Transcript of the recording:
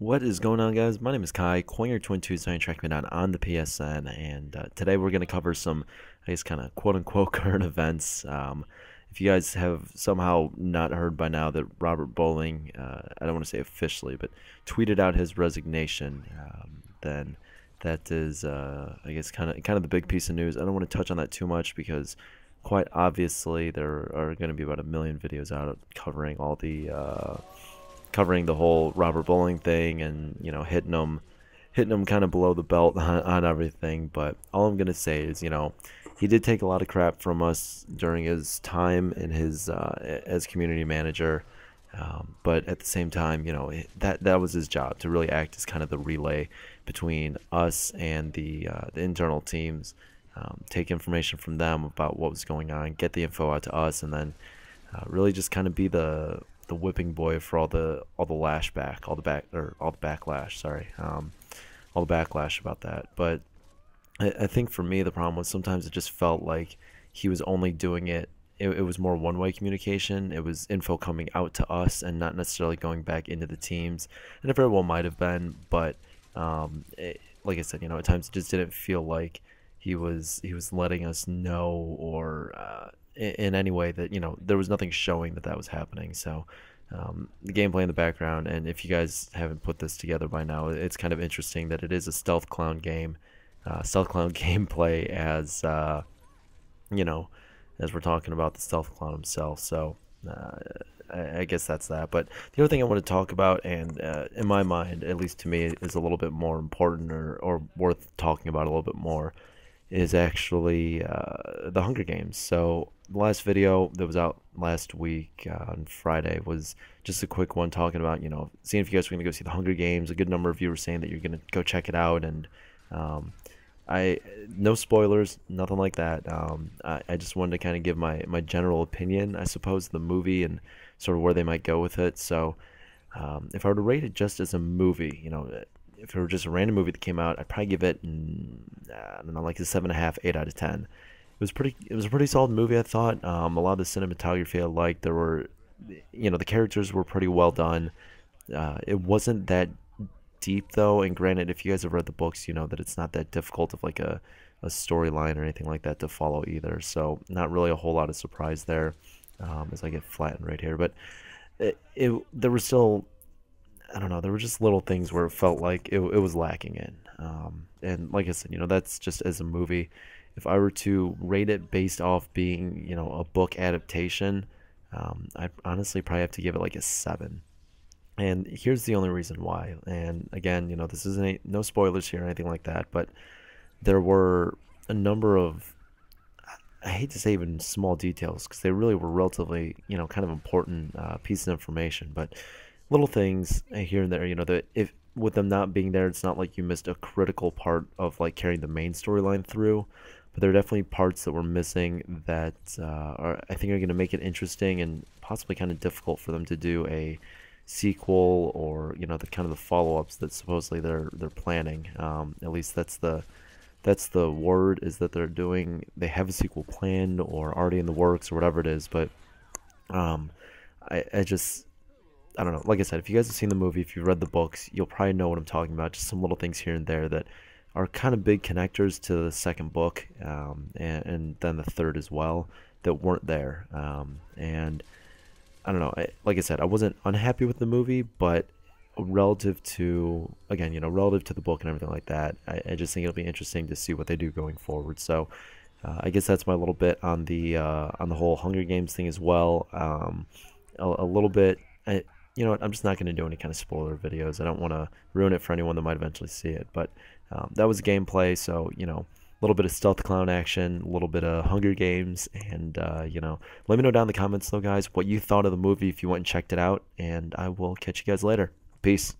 What is going on, guys? My name is Kai, Coiner Twin Tuesday, track me down on the PSN, and today we're going to cover some, I guess, kind of quote-unquote current events. If you guys have somehow not heard by now that Robert Bowling, I don't want to say officially, but tweeted out his resignation, then that is, I guess, kind of the big piece of news. I don't want to touch on that too much because, quite obviously, there are going to be about a million videos out covering all the covering the whole Robert Bowling thing and hitting him kind of below the belt on everything. But all I'm gonna say is he did take a lot of crap from us during his time in his as community manager. But at the same time, that was his job to really act as kind of the relay between us and the internal teams. Take information from them about what was going on, get the info out to us, and then really just kind of be the whipping boy for all the lashback, all the backlash. Sorry, all the backlash about that. But I think for me the problem was sometimes it just felt like he was only doing it. It was more one-way communication. It was info coming out to us and not necessarily going back into the teams. And it very well might have been, but like I said, at times it just didn't feel like he was letting us know or in any way that there was nothing showing that was happening. So the gameplay in the background, and if you guys haven't put this together by now, it's kind of interesting that it is a stealth clown game, stealth clown gameplay as we're talking about the stealth clown himself. So I guess that's that. But the other thing I want to talk about, and in my mind, at least to me, is a little bit more important or worth talking about a little bit more, is actually the Hunger Games. So the last video that was out last week on Friday was just a quick one talking about, seeing if you guys were going to go see the Hunger Games. A good number of you were saying that you're going to go check it out, and no spoilers, nothing like that. I just wanted to kind of give my general opinion, I suppose, of the movie and sort of where they might go with it. So if I were to rate it just as a movie, if it were just a random movie that came out, I'd probably give it, I don't know, like a 7.5, 8 out of 10. It was a pretty solid movie, I thought. A lot of the cinematography I liked. There were, the characters were pretty well done. It wasn't that deep though, and granted, if you guys have read the books, you know that it's not that difficult of like a storyline or anything like that to follow either. So not really a whole lot of surprise there, as I get flattened right here. But there were still, I don't know, there were just little things where it felt like it was lacking in. And like I said, that's just as a movie. If I were to rate it based off being, a book adaptation, I'd honestly probably have to give it like a 7. And here's the only reason why. And again, this isn't no spoilers here or anything like that, but there were a number of, I hate to say even small details, because they really were relatively, kind of important pieces of information, but little things here and there, that if with them not being there, it's not like you missed a critical part of like carrying the main storyline through. But there are definitely parts that were missing that I think are going to make it interesting and possibly kind of difficult for them to do a sequel or the kind of the follow-ups that supposedly they're planning. At least that's the word, is that they have a sequel planned or already in the works or whatever it is. But I just, I don't know. Like I said, if you guys have seen the movie, if you've read the books, you'll probably know what I'm talking about. Just some little things here and there that are kind of big connectors to the second book, and then the third as well, that weren't there. And I don't know. Like I said, I wasn't unhappy with the movie, but relative to, again, relative to the book and everything like that, I just think it'll be interesting to see what they do going forward. So I guess that's my little bit on the whole Hunger Games thing as well. A little bit. You know what, I'm just not going to do any kind of spoiler videos. I don't want to ruin it for anyone that might eventually see it. But that was gameplay, so, a little bit of stealth clown action, a little bit of Hunger Games, and, let me know down in the comments, though, guys, what you thought of the movie if you went and checked it out, and I will catch you guys later. Peace.